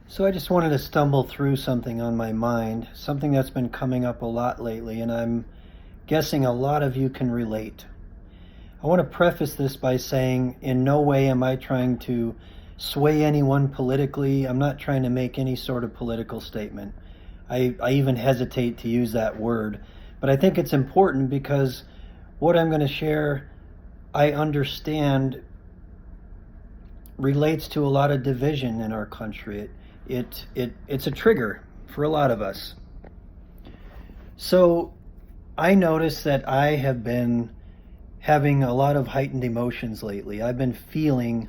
So I just wanted to stumble through something on my mind, something that's been coming up a lot lately, and I'm guessing a lot of you can relate. I want to preface this by saying in no way am I trying to sway anyone politically. I'm not trying to make any sort of political statement. I even hesitate to use that word, but I think it's important because what I'm going to share, I understand relates to a lot of division in our country. It's a trigger for a lot of us. So I notice that I have been having a lot of heightened emotions lately. I've been feeling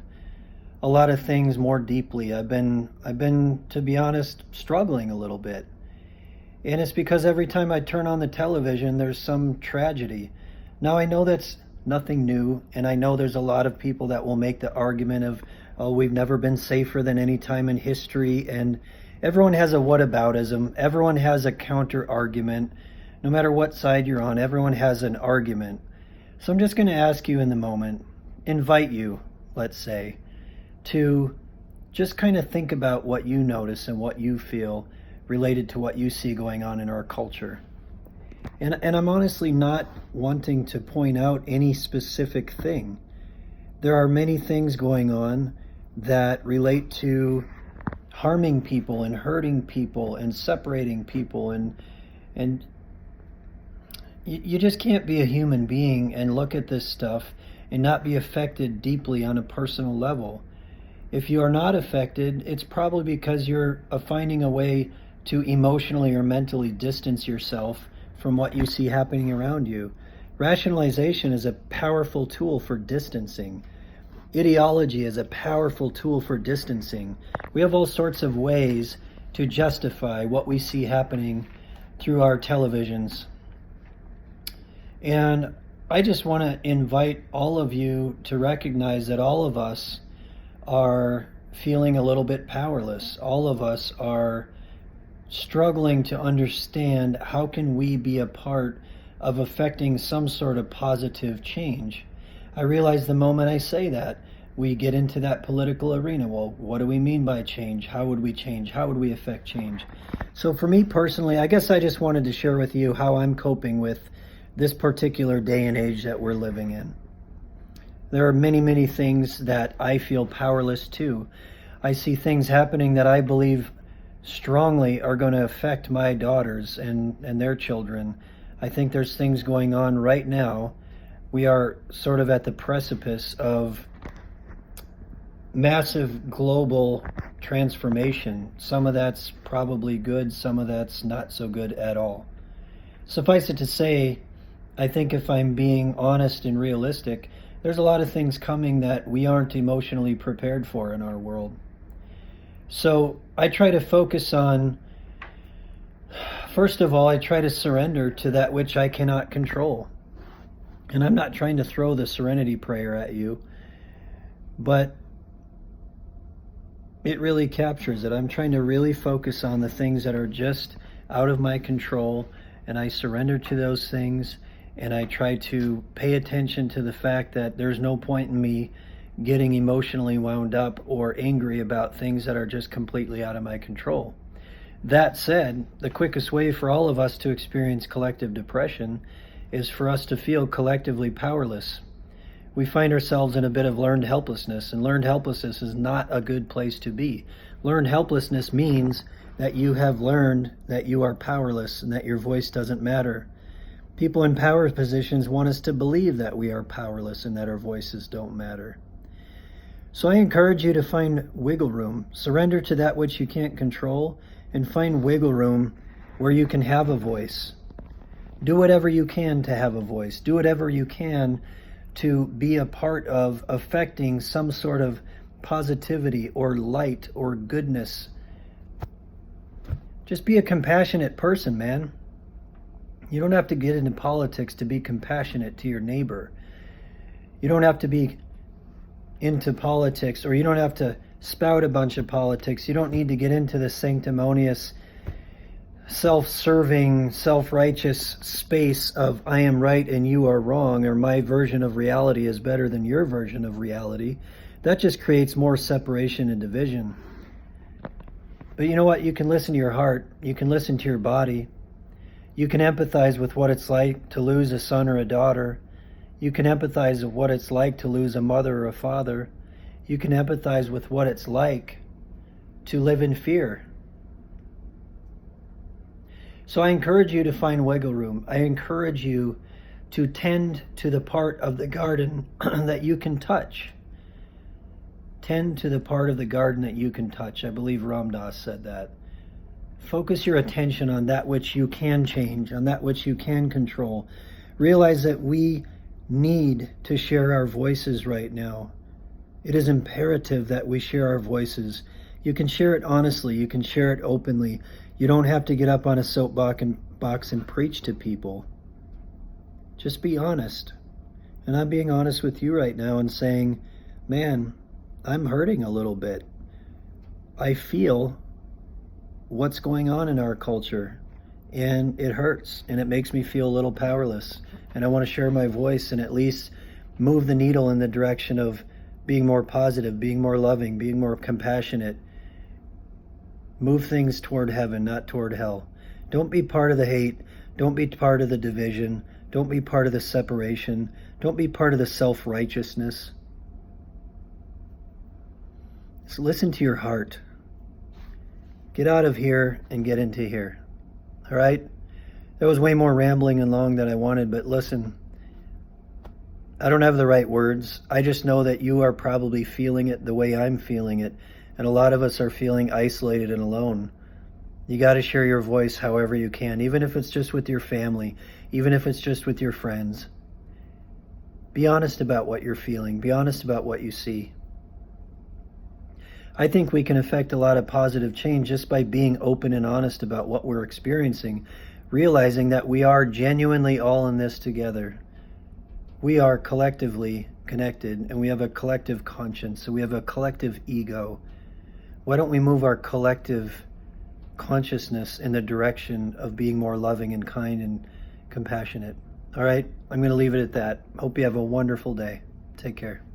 a lot of things more deeply. I've been, to be honest, struggling a little bit. And it's because every time I turn on the television, there's some tragedy. Now, I know that's nothing new, and I know there's a lot of people that will make the argument of, oh, we've never been safer than any time in history, and everyone has a whataboutism. Everyone has a counter argument. No matter what side you're on, everyone has an argument. So I'm just going to ask you in the moment, invite you, let's say, to just kind of think about what you notice and what you feel related to what you see going on in our culture. And I'm honestly not wanting to point out any specific thing. There are many things going on that relate to harming people and hurting people and separating people, and you just can't be a human being and look at this stuff and not be affected deeply on a personal level. If you are not affected, it's probably because you're finding a way to emotionally or mentally distance yourself from what you see happening around you. Rationalization is a powerful tool for distancing. Ideology is a powerful tool for distancing. We have all sorts of ways to justify what we see happening through our televisions. And I just want to invite all of you to recognize that all of us are feeling a little bit powerless. All of us are struggling to understand how can we be a part of affecting some sort of positive change. I realize the moment I say that, we get into that political arena. Well, what do we mean by change? How would we change? How would we affect change? So for me personally, I guess I just wanted to share with you how I'm coping with this particular day and age that we're living in. There are many, many things that I feel powerless to. I see things happening that I believe strongly are going to affect my daughters and their children. I think there's things going on right now. We are sort of at the precipice of massive global transformation. Some of that's probably good, some of that's not so good at all. Suffice it to say, I think if I'm being honest and realistic, there's a lot of things coming that we aren't emotionally prepared for in our world. So I try to focus on, first of all, I try to surrender to that which I cannot control. And I'm not trying to throw the serenity prayer at you, but it really captures it. I'm trying to really focus on the things that are just out of my control, and I surrender to those things, and I try to pay attention to the fact that there's no point in me getting emotionally wound up or angry about things that are just completely out of my control. That said, the quickest way for all of us to experience collective depression is for us to feel collectively powerless. We find ourselves in a bit of learned helplessness, and learned helplessness is not a good place to be. Learned helplessness means that you have learned that you are powerless and that your voice doesn't matter. People in power positions want us to believe that we are powerless and that our voices don't matter. So I encourage you to find wiggle room. Surrender to that which you can't control and find wiggle room where you can have a voice. Do whatever you can to have a voice. Do whatever you can to be a part of affecting some sort of positivity or light or goodness. Just be a compassionate person, man. You don't have to get into politics to be compassionate to your neighbor. You don't have to be into politics, or you don't have to spout a bunch of politics. You don't need to get into the sanctimonious, self-serving, self-righteous space of I am right and you are wrong, or my version of reality is better than your version of reality. That just creates more separation and division. But you know what? You can listen to your heart. You can listen to your body. You can empathize with what it's like to lose a son or a daughter. You can empathize with what it's like to lose a mother or a father. You can empathize with what it's like to live in fear. So I encourage you to find wiggle room. I encourage you to tend to the part of the garden that you can touch. Tend to the part of the garden that you can touch. I believe Ram Dass said that. Focus your attention on that which you can change, on that which you can control. Realize that we need to share our voices right now. It is imperative that we share our voices. You can share it honestly. You can share it openly. You don't have to get up on a soapbox and preach to people. Just be honest. And I'm being honest with you right now and saying, man, I'm hurting a little bit. I feel what's going on in our culture, and it hurts, and it makes me feel a little powerless. And I want to share my voice and at least move the needle in the direction of being more positive, being more loving, being more compassionate. Move things toward heaven, not toward hell. Don't be part of the hate. Don't be part of the division. Don't be part of the separation. Don't be part of the self-righteousness. So listen to your heart. Get out of here and get into here. All right? That was way more rambling and long than I wanted, but listen, I don't have the right words. I just know that you are probably feeling it the way I'm feeling it, and a lot of us are feeling isolated and alone. You got to share your voice however you can, even if it's just with your family, even if it's just with your friends. Be honest about what you're feeling. Be honest about what you see. I think we can affect a lot of positive change just by being open and honest about what we're experiencing, realizing that we are genuinely all in this together. We are collectively connected, and we have a collective conscience, so we have a collective ego. Why don't we move our collective consciousness in the direction of being more loving and kind and compassionate? All right, I'm going to leave it at that. Hope you have a wonderful day. Take care.